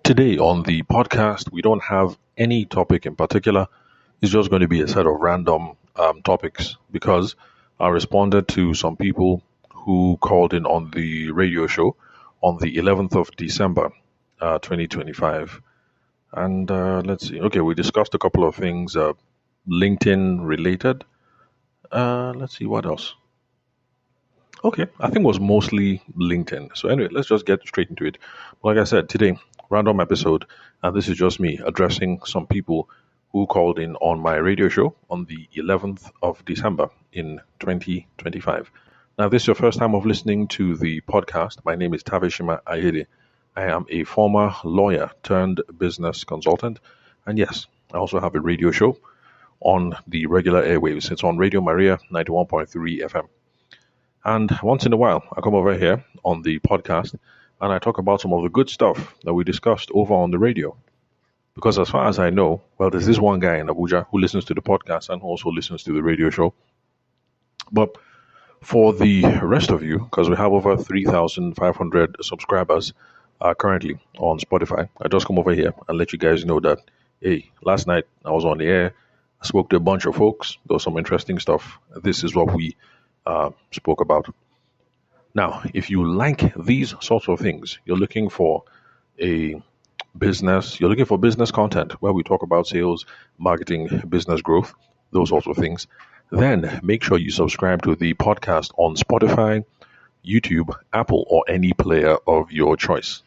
Today on the podcast, we don't have any topic in particular. It's just going to be a set of random topics because I responded to some people who called in on the radio show on the 11th of December, 2025. And let's see. Okay, we discussed a couple of things LinkedIn related. Let's see what else. Okay, I think it was mostly LinkedIn. So anyway, let's just get straight into it. Like I said, today, random episode, and this is just me addressing some people who called in on my radio show on the 11th of December in 2025. Now, if this is your first time of listening to the podcast, my name is Tavishima Ayede. I am a former lawyer turned business consultant, and yes, I also have a radio show on the regular airwaves. It's on Radio Maria 91.3 FM. And once in a while, I come over here on the podcast and I talk about some of the good stuff that we discussed over on the radio. Because as far as I know, well, there's this one guy in Abuja who listens to the podcast and also listens to the radio show. But for the rest of you, because we have over 3,500 subscribers currently on Spotify, I just come over here and let you guys know that, hey, last night I was on the air, I spoke to a bunch of folks, there was some interesting stuff. This is what we spoke about. Now, if you like these sorts of things, you're looking for a you're looking for business content where we talk about sales, marketing, business growth, those sorts of things, then make sure you subscribe to the podcast on Spotify, YouTube, Apple, or any player of your choice.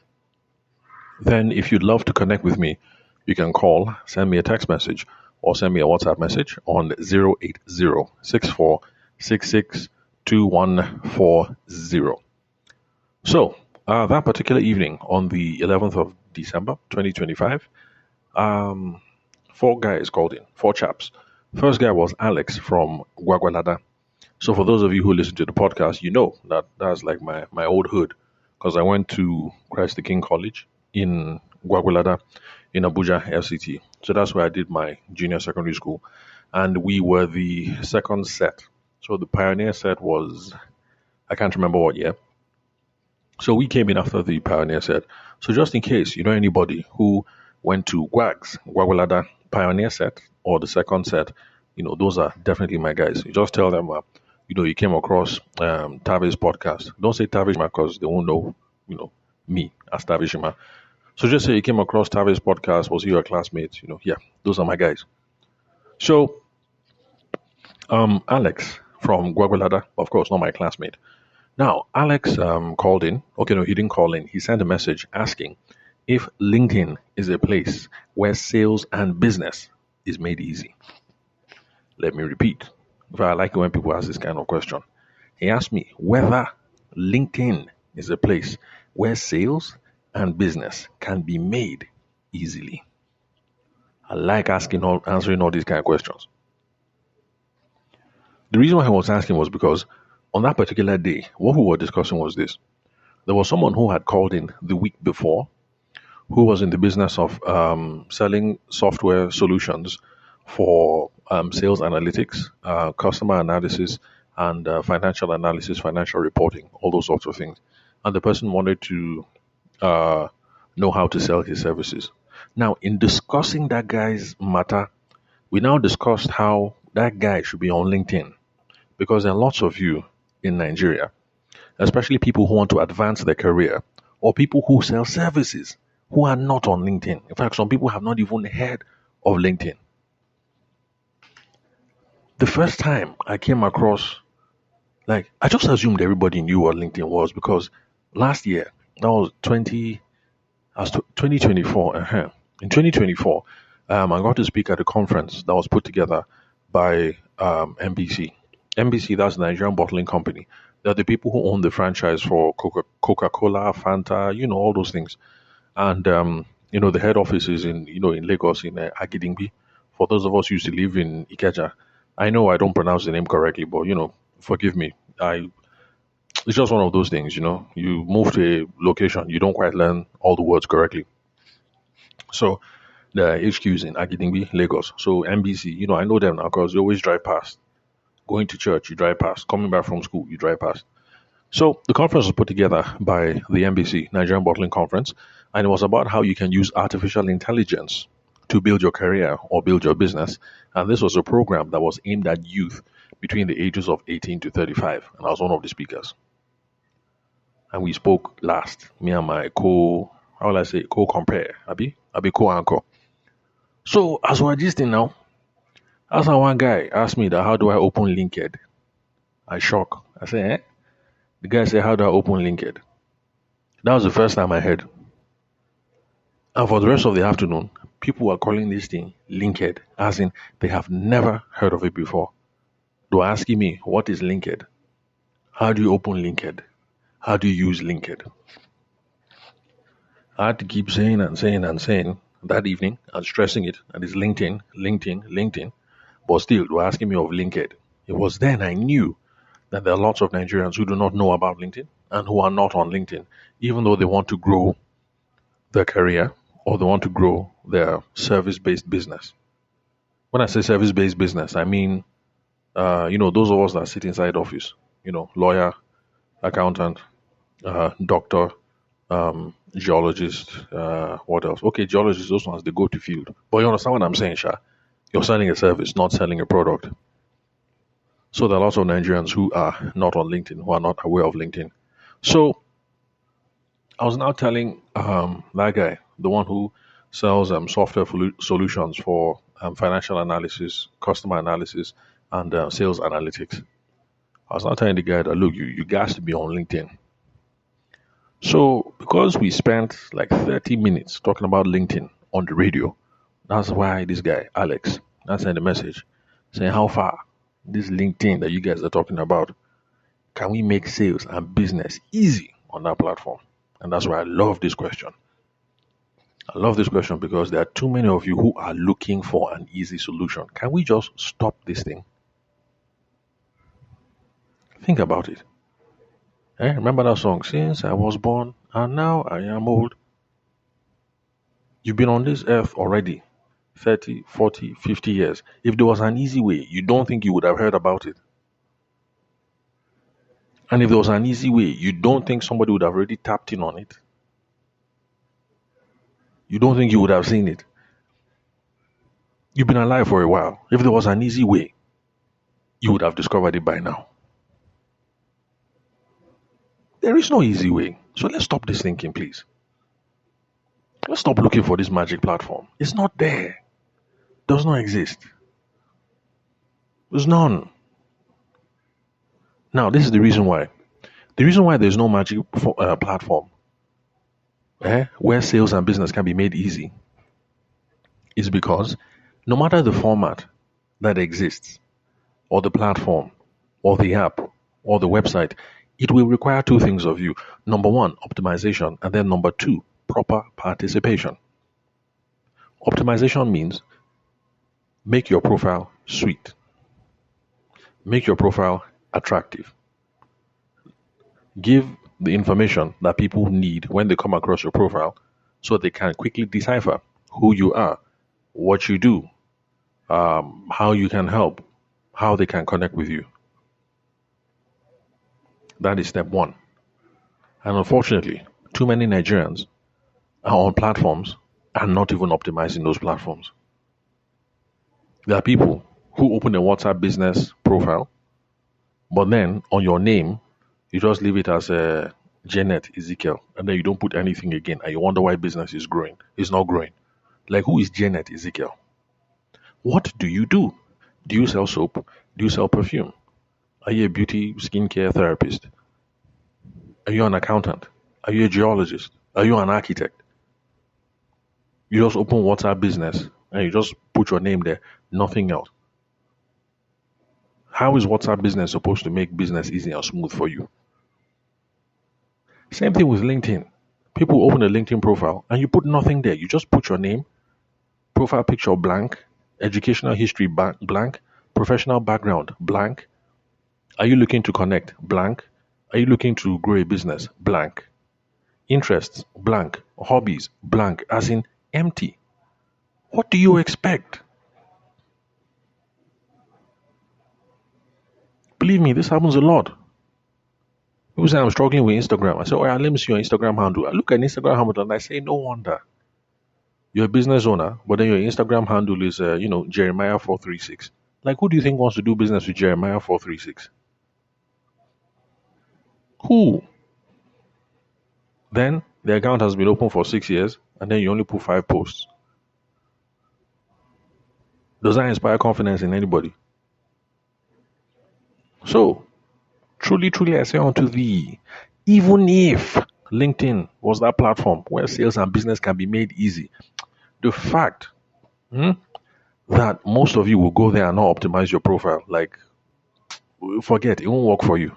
Then, if you'd love to connect with me, you can call, send me a text message, or send me a WhatsApp message on 08064662140. So, that particular evening on the 11th of December 2025, four guys called in, four chaps. First guy was Alex from Gwagwalada. So, for those of you who listen to the podcast, you know that that's like my old hood because I went to Christ the King College in Gwagwalada in Abuja, FCT. So, that's where I did my junior secondary school. And we were the second set. So the Pioneer set was, I can't remember what year. So we came in after the Pioneer set. So just in case you know anybody who went to Gwagwalada Pioneer set or the second set, those are definitely my guys. You just tell them, you came across Tavi's podcast. Don't say Tavishima because they won't know, me as Tavishima. So just say you came across Tavi's podcast. Was he your classmate? Yeah, those are my guys. So, Alex from Gwagwalada, of course, not my classmate. Now, Alex called in. Okay, no, he didn't call in. He sent a message asking if LinkedIn is a place where sales and business is made easy. Let me repeat. I like it when people ask this kind of question. He asked me whether LinkedIn is a place where sales and business can be made easily. I like answering all these kind of questions. The reason why I was asking was because on that particular day, what we were discussing was this. There was someone who had called in the week before who was in the business of selling software solutions for sales analytics, customer analysis, and financial analysis, financial reporting, all those sorts of things. And the person wanted to know how to sell his services. Now, in discussing that guy's matter, we now discussed how that guy should be on LinkedIn. Because there are lots of you in Nigeria, especially people who want to advance their career or people who sell services who are not on LinkedIn. In fact, some people have not even heard of LinkedIn. The first time I came across, I just assumed everybody knew what LinkedIn was because last year, that was 2024. In 2024, I got to speak at a conference that was put together by NBC. NBC, that's the Nigerian Bottling Company. They're the people who own the franchise for Coca-Cola, Fanta, all those things. And, the head office is in Lagos, in Agidingbi. For those of us who used to live in Ikeja, I know I don't pronounce the name correctly, but, forgive me. It's just one of those things, You move to a location, you don't quite learn all the words correctly. So, the HQ is in Agidingbi, Lagos. So, NBC, I know them now because they always drive past. Going to church, you drive past. Coming back from school, you drive past. So the conference was put together by the NBC, Nigerian Bottling Conference, and it was about how you can use artificial intelligence to build your career or build your business. And this was a program that was aimed at youth between the ages of 18 to 35. And I was one of the speakers. And we spoke last, me and my how will I say, co-compare, Abi co-anchor. So as we're gisting now, as one guy asked me that how do I open LinkedIn? I shock. I say, eh? The guy said, how do I open LinkedIn? That was the first time I heard. And for the rest of the afternoon, people were calling this thing LinkedIn, as in they have never heard of it before. They were asking me, what is LinkedIn? How do you open LinkedIn? How do you use LinkedIn? I had to keep saying and saying and saying that evening and stressing it. And it's LinkedIn, LinkedIn, LinkedIn. But still, they were asking me of LinkedIn. It was then I knew that there are lots of Nigerians who do not know about LinkedIn and who are not on LinkedIn, even though they want to grow their career or they want to grow their service-based business. When I say service-based business, I mean, those of us that sit inside office, lawyer, accountant, doctor, geologist, what else? Okay, geologists, those ones, they go to field. But you understand what I'm saying, Sha? You're selling a service, not selling a product. So there are lots of Nigerians who are not on LinkedIn, who are not aware of LinkedIn. So I was now telling that guy, the one who sells software solutions for financial analysis, customer analysis, and sales analytics. I was now telling the guy that look, you guys to be on LinkedIn. So because we spent like 30 minutes talking about LinkedIn on the radio, that's why this guy, Alex, I sent a message saying how far this LinkedIn that you guys are talking about, can we make sales and business easy on that platform? And that's why I love this question. I love this question because there are too many of you who are looking for an easy solution. Can we just stop this thing? Think about it. Remember that song, Since I Was Born and Now I Am Old? You've been on this earth already 30, 40, 50 years. If there was an easy way, you don't think you would have heard about it. And if there was an easy way, you don't think somebody would have already tapped in on it. You don't think you would have seen it. You've been alive for a while. If there was an easy way, you would have discovered it by now. There is no easy way. So let's stop this thinking, please. Let's stop looking for this magic platform. It's not there. Does not exist. There's none. Now, this is the reason why. The reason why there's no magic platform where sales and business can be made easy is because no matter the format that exists, or the platform, or the app, or the website, it will require two things of you. Number one, optimization, and then number two, proper participation. Optimization means make your profile sweet, make your profile attractive, give the information that people need when they come across your profile so they can quickly decipher who you are, what you do, how you can help, how they can connect with you. That is step one. And unfortunately, too many Nigerians are on platforms and not even optimizing those platforms. There are people who open a WhatsApp business profile, but then on your name, you just leave it as Janet Ezekiel, and then you don't put anything again, and you wonder why business is growing. It's not growing. Like, who is Janet Ezekiel? What do you do? Do you sell soap? Do you sell perfume? Are you a beauty skincare therapist? Are you an accountant? Are you a geologist? Are you an architect? You just open WhatsApp business and you just put your name there, nothing else. How is WhatsApp business supposed to make business easy and smooth for you? Same thing with LinkedIn. People open a LinkedIn profile and you put nothing there. You just put your name, profile picture blank, educational history blank, professional background blank. Are you looking to connect? Blank. Are you looking to grow a business? Blank. Interests? Blank. Hobbies? Blank. As in empty. What do you expect? Believe me, this happens a lot. People say I'm struggling with Instagram. I say, oh yeah, let me see your Instagram handle. I look at Instagram handle and I say, no wonder. You're a business owner, but then your Instagram handle is, Jeremiah 436. Like, who do you think wants to do business with Jeremiah 436? Who? Then the account has been open for 6 years, and then you only put 5 posts. Does that inspire confidence in anybody? So, truly, truly, I say unto thee, even if LinkedIn was that platform where sales and business can be made easy, the fact that most of you will go there and not optimize your profile, like, forget, it won't work for you.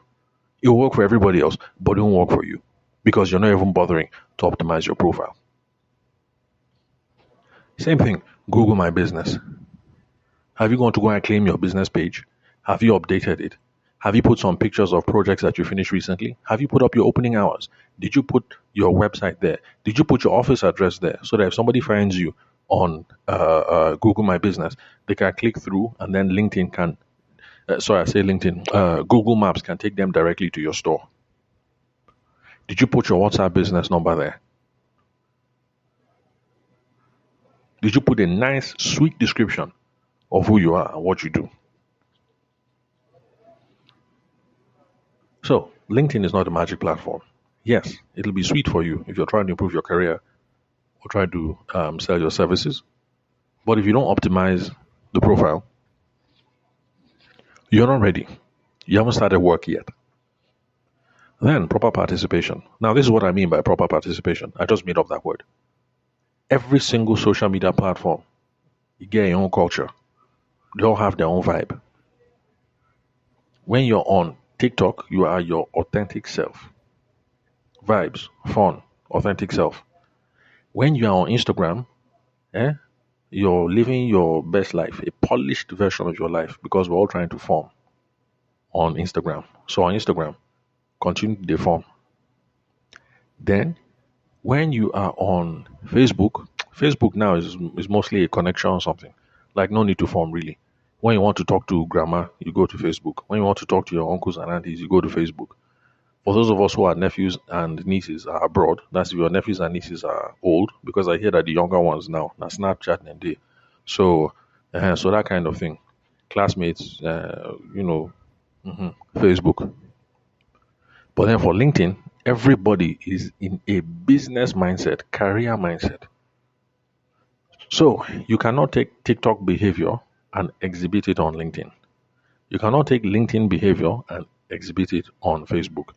It will work for everybody else, but it won't work for you because you're not even bothering to optimize your profile. Same thing, Google My Business. Have you gone to go and claim your business page? Have you updated it? Have you put some pictures of projects that you finished recently? Have you put up your opening hours? Did you put your website there? Did you put your office address there so that if somebody finds you on Google My Business, they can click through and then LinkedIn can, Google Maps can take them directly to your store? Did you put your WhatsApp business number there? Did you put a nice, sweet description of who you are and what you do? So, LinkedIn is not a magic platform. Yes, it'll be sweet for you if you're trying to improve your career or try to sell your services. But if you don't optimize the profile, you're not ready. You haven't started work yet. Then, proper participation. Now, this is what I mean by proper participation. I just made up that word. Every single social media platform, you get your own culture. They all have their own vibe. When you're on TikTok, you are your authentic self. Vibes, fun, authentic self. When you are on Instagram, you're living your best life, a polished version of your life, because we're all trying to form on Instagram. So on Instagram, continue to form. Then, when you are on Facebook, Facebook now is mostly a connection or something. Like, no need to form really. When you want to talk to grandma, you go to Facebook. When you want to talk to your uncles and aunties, you go to Facebook. For those of us who are nephews and nieces are abroad, that's if your nephews and nieces are old, because I hear that the younger ones now, na Snapchat and they. So, so that kind of thing. Classmates, Facebook. But then for LinkedIn, everybody is in a business mindset, career mindset. So you cannot take TikTok behavior and exhibit it on LinkedIn. You cannot take LinkedIn behavior and exhibit it on Facebook.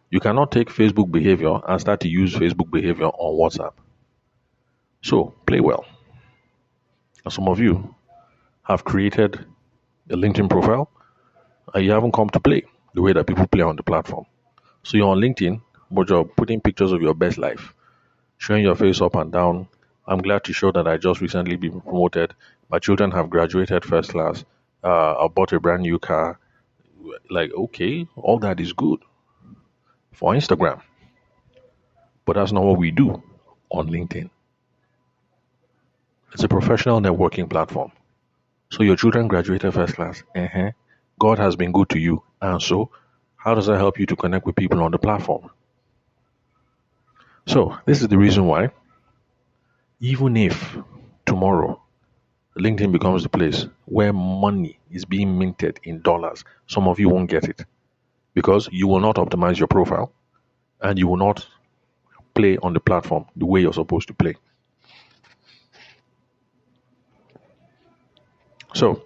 You cannot take Facebook behavior and start to use Facebook behavior on WhatsApp. So play well. And some of you have created a LinkedIn profile and you haven't come to play the way that people play on the platform. So you're on LinkedIn, but you're putting pictures of your best life, showing your face up and down. I'm glad to show that I just recently been promoted. My children have graduated first class. I bought a brand new car. Like, okay, all that is good for Instagram, but that's not what we do on LinkedIn. It's a professional networking platform. So your children graduated first class. God has been good to you. And so, how does that help you to connect with people on the platform? So, this is the reason why, even if tomorrow LinkedIn becomes the place where money is being minted in dollars, some of you won't get it because you will not optimize your profile and you will not play on the platform the way you're supposed to play. So,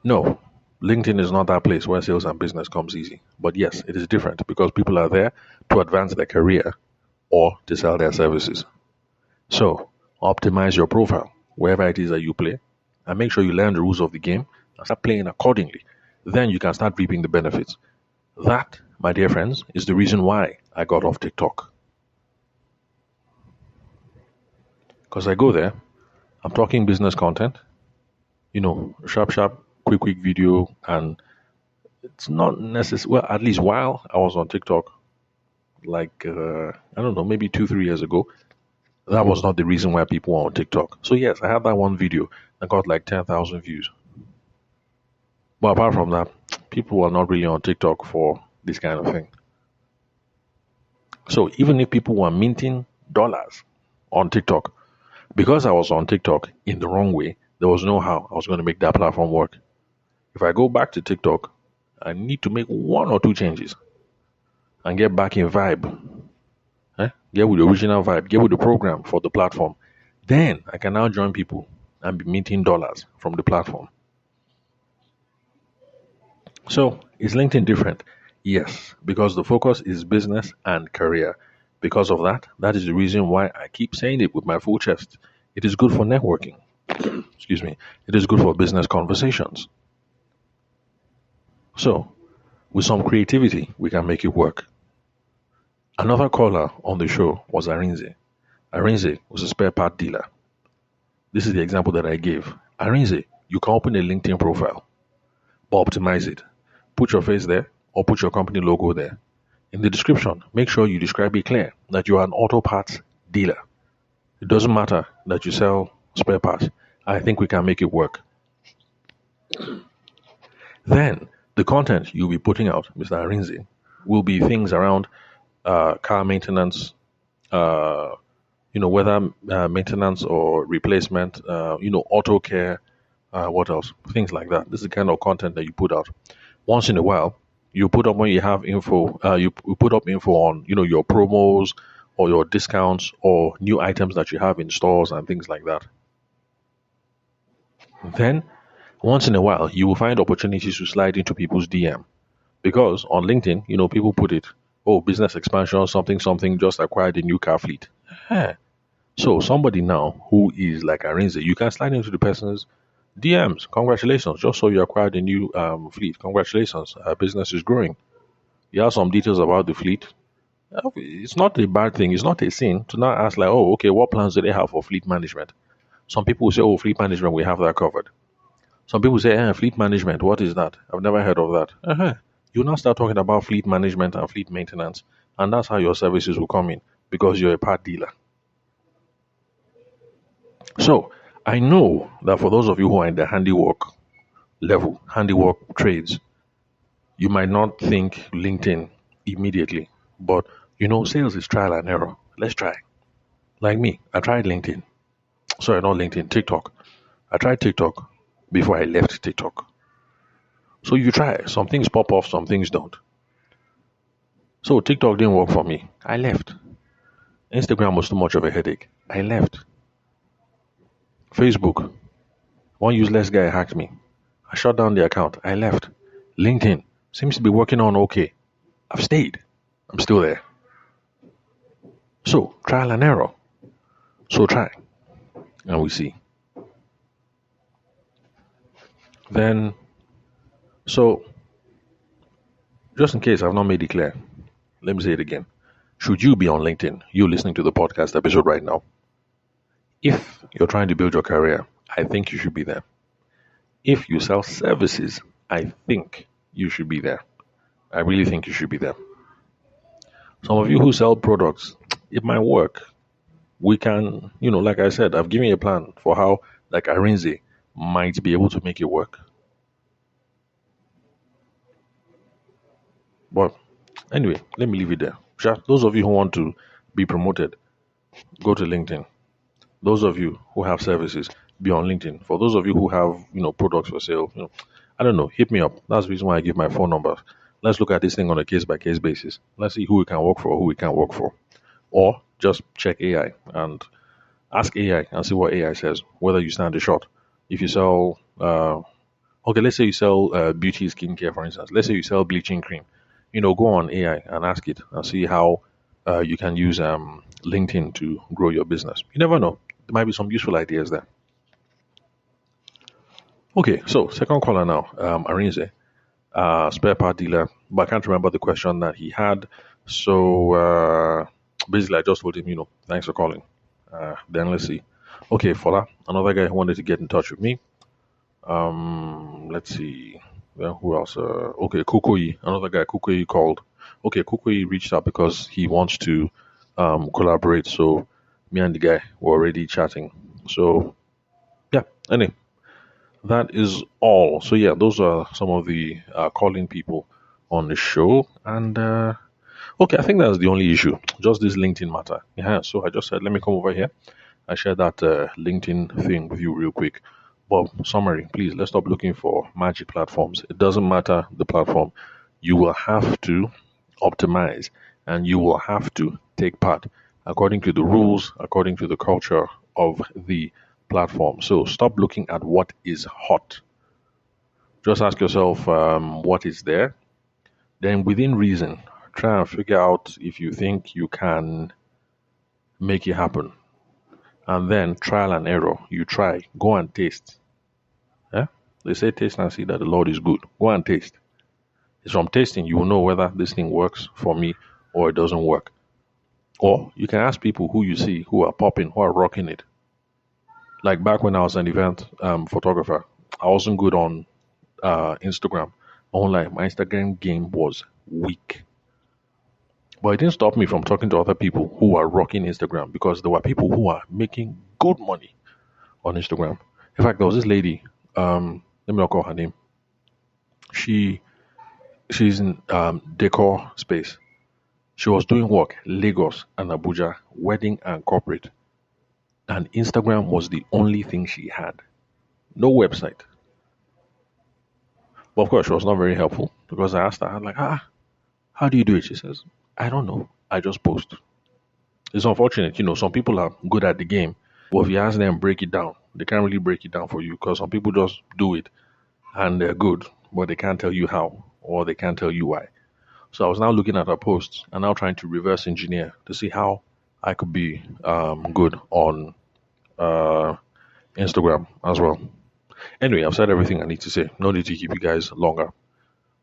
no, LinkedIn is not that place where sales and business comes easy. But yes, it is different because people are there to advance their career or to sell their services. So, optimize your profile wherever it is that you play and make sure you learn the rules of the game and start playing accordingly. Then you can start reaping the benefits. That, my dear friends, is the reason why I got off TikTok. Because I go there, I'm talking business content, sharp, quick video, and it's not necessary. Well, at least while I was on TikTok, like, I don't know, maybe 2, 3 years ago, that was not the reason why people were on TikTok. So, yes, I had that one video that got like 10,000 views. But apart from that, people were not really on TikTok for this kind of thing. So even if people were minting dollars on TikTok, because I was on TikTok in the wrong way, there was no how I was going to make that platform work. If I go back to TikTok, I need to make one or two changes and get back in vibe. Get with the original vibe, get with the program for the platform. Then I can now join people and be minting dollars from the platform. So is LinkedIn different? Yes, because the focus is business and career. Because of that, that is the reason why I keep saying it with my full chest. It is good for networking. Excuse me. It is good for business conversations. So, with some creativity, we can make it work. Another caller on the show was Arinze. Arinze was a spare part dealer. This is the example that I gave. Arinze, you can open a LinkedIn profile, but optimize it. Put your face there or put your company logo there. In the description, make sure you describe it clear that you are an auto parts dealer. It doesn't matter that you sell spare parts. I think we can make it work. Then the content you'll be putting out, Mr. Arinze, will be things around car maintenance, uh, whether maintenance or replacement, auto care, what else? Things like that. This is the kind of content that you put out. Once in a while, you put up when you have info, you put up info on, your promos or your discounts or new items that you have in stores and things like that. Then, once in a while, you will find opportunities to slide into people's DM. Because on LinkedIn, people put it, oh, business expansion, something, something, just acquired a new car fleet. Eh. So somebody now who is like Arinze, you can slide into the person's DMs. Congratulations, just so you acquired a new fleet. Congratulations, business is growing. You have some details about the fleet. It's not a bad thing. It's not a sin to now ask like, oh, okay, what plans do they have for fleet management? Some people will say, oh, fleet management, we have that covered. Some people say, fleet management, what is that? I've never heard of that. You now start talking about fleet management and fleet maintenance, and that's how your services will come in because you're a part dealer. So I know that for those of you who are in the handiwork level, handiwork trades, you might not think LinkedIn immediately, but sales is trial and error. Let's try. Like me, I tried LinkedIn. Sorry, not LinkedIn, TikTok. I tried TikTok before I left TikTok. So you try. Some things pop off, some things don't. So TikTok didn't work for me. I left. Instagram was too much of a headache. I left. Facebook. One useless guy hacked me. I shut down the account. I left. LinkedIn seems to be working on okay. I've stayed. I'm still there. So trial and error. So try. And we see. Then, so just in case I've not made it clear, let me say it again. Should you be on LinkedIn, you listening to the podcast episode right now, if you're trying to build your career, I think you should be there. If you sell services, I think you should be there. I really think you should be there. Some of you who sell products, it might work. We can, like I said, I've given you a plan for how, like Arinze, might be able to make it work. But anyway, let me leave it there. Those of you who want to be promoted, go to LinkedIn. Those of you who have services, be on LinkedIn. For those of you who have, products for sale, I don't know, hit me up. That's the reason why I give my phone number. Let's look at this thing on a case by case basis. Let's see who we can work for, who we can't work for. Or just check AI and ask AI and see what AI says, whether you stand a shot. If you sell, okay, let's say you sell beauty skincare, for instance. Let's say you sell bleaching cream. Go on AI and ask it and see how you can use LinkedIn to grow your business. You never know. There might be some useful ideas there. Okay, so second caller now, Arinze, spare part dealer, but I can't remember the question that he had. So basically, I just told him, thanks for calling. Then let's see. Okay, Fola, another guy who wanted to get in touch with me. Let's see. Well, who else? Okay, Kukui, another guy. Kukui called. Okay, Kukui reached out because he wants to collaborate. So me and the guy were already chatting. So yeah. Anyway, that is all. So yeah, those are some of the calling people on the show, and Okay, I think that's the only issue. Just this LinkedIn matter. Yeah. So I just said, let me come over here. I share that LinkedIn thing with you real quick. But summary, please, let's stop looking for magic platforms. It doesn't matter the platform. You will have to optimize and you will have to take part according to the rules, according to the culture of the platform. So stop looking at what is hot. Just ask yourself what is there. Then, within reason, try and figure out if you think you can make it happen. And then, trial and error. You try, go and taste. Yeah? They say, taste and see that the Lord is good. Go and taste. It's from tasting you will know whether this thing works for me or it doesn't work. Or you can ask people who you see who are popping, who are rocking it. Like back when I was an event photographer, I wasn't good on Instagram. Online, my Instagram game was weak. But it didn't stop me from talking to other people who are rocking Instagram because there were people who are making good money on Instagram. In fact, there was this lady, let me not call her name. She she's in decor space. She was doing work Lagos and Abuja, wedding and corporate. And Instagram was the only thing she had. No website. But of course, she was not very helpful because I asked her, I'm like, how do you do it? She says, I don't know. I just post. It's unfortunate, some people are good at the game, but if you ask them break it down, they can't really break it down for you because some people just do it and they're good, but they can't tell you how or they can't tell you why. So I was now looking at her posts and now trying to reverse engineer to see how I could be good on uh, Instagram as well. Anyway, I've said everything I need to say. No need to keep you guys longer.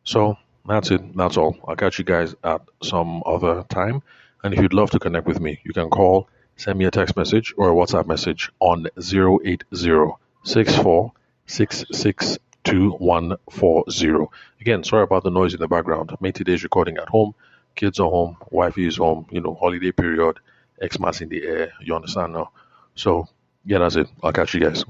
So that's it. That's all. I'll catch you guys at some other time. And if you'd love to connect with me, you can call, send me a text message or a WhatsApp message on 080 Again, sorry about the noise in the background. Mate today's recording at home. Kids are home. Wifey is home. Holiday period. Xmas in the air. You understand now? So, yeah, that's it. I'll catch you guys.